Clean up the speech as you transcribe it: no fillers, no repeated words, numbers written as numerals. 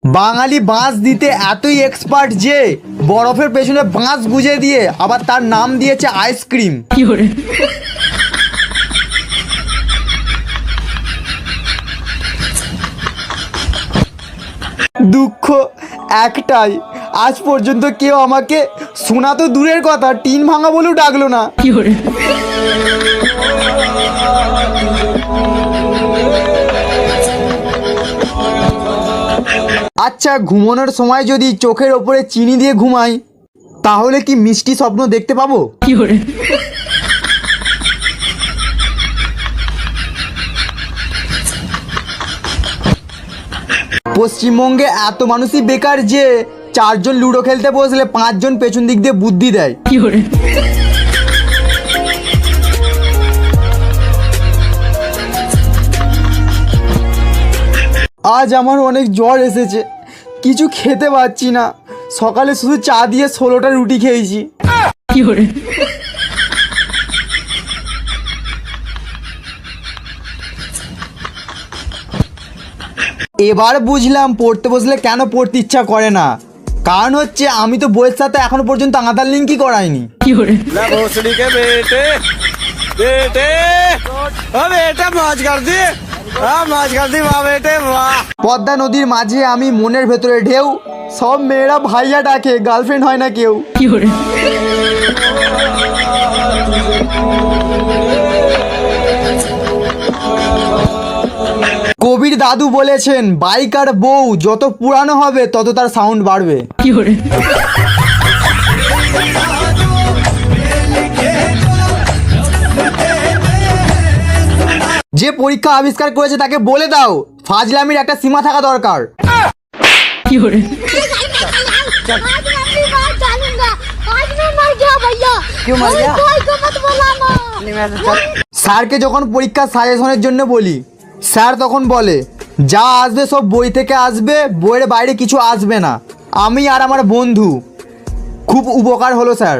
বাঙালি বাঁশ দিতে এতই এক্সপার্ট যে বরফের পেছনে বাঁশ গুজে দিয়ে আবার তার নাম দিয়েছে আইসক্রিম। দুঃখ একটাই, আজ পর্যন্ত কেউ আমাকে শোনা তো দূরের কথা, টিন ভাঙা বলেও ডাকলো না। আচ্ছা, ঘুমানোর সময় যদি চোখের ওপরে চিনি দিয়ে ঘুমাই তাহলে কি মিষ্টি স্বপ্ন দেখতে পাবো? পশ্চিমবঙ্গে এত মানুষই বেকার যে 4 জন লুডো খেলতে বসলে 5 জন পেছন দিক দিয়ে বুদ্ধি দেয়। আজ আমার অনেক জ্বর এসেছে, কিছু খেতে পাচ্ছি না। সকালে শুধু চা দিয়ে 16টা রুটি খেয়েছি। এবার বুঝলাম পড়তে বসলে কেন পড়তে ইচ্ছা করে না। কারণ হচ্ছে আমি তো বইয়ের সাথে এখনো পর্যন্ত আধার লিঙ্কই করাইনি। পদ্মা নদীর মাঝে আমি মনের ভেতরে ঢেউ, সব মেয়েরা ভাইয়া ডাকে, গার্লফ্রেন্ড হয় না কেউ। কবির দাদু বলেছেন বাইক আর বউ যত পুরানো হবে তত তার সাউন্ড বাড়বে। যে পরীক্ষা আবিষ্কার করেছে তাকে বলে দাও ফাজলামির একটা সীমা থাকা দরকার। স্যারকে যখন পরীক্ষার সাজেশনের জন্য বলি, স্যার তখন বলে যা আসবে সব বই থেকে আসবে, বইয়ের বাইরে কিছু আসবে না। আমি আর আমার বন্ধু, খুব উপকার হলো স্যার।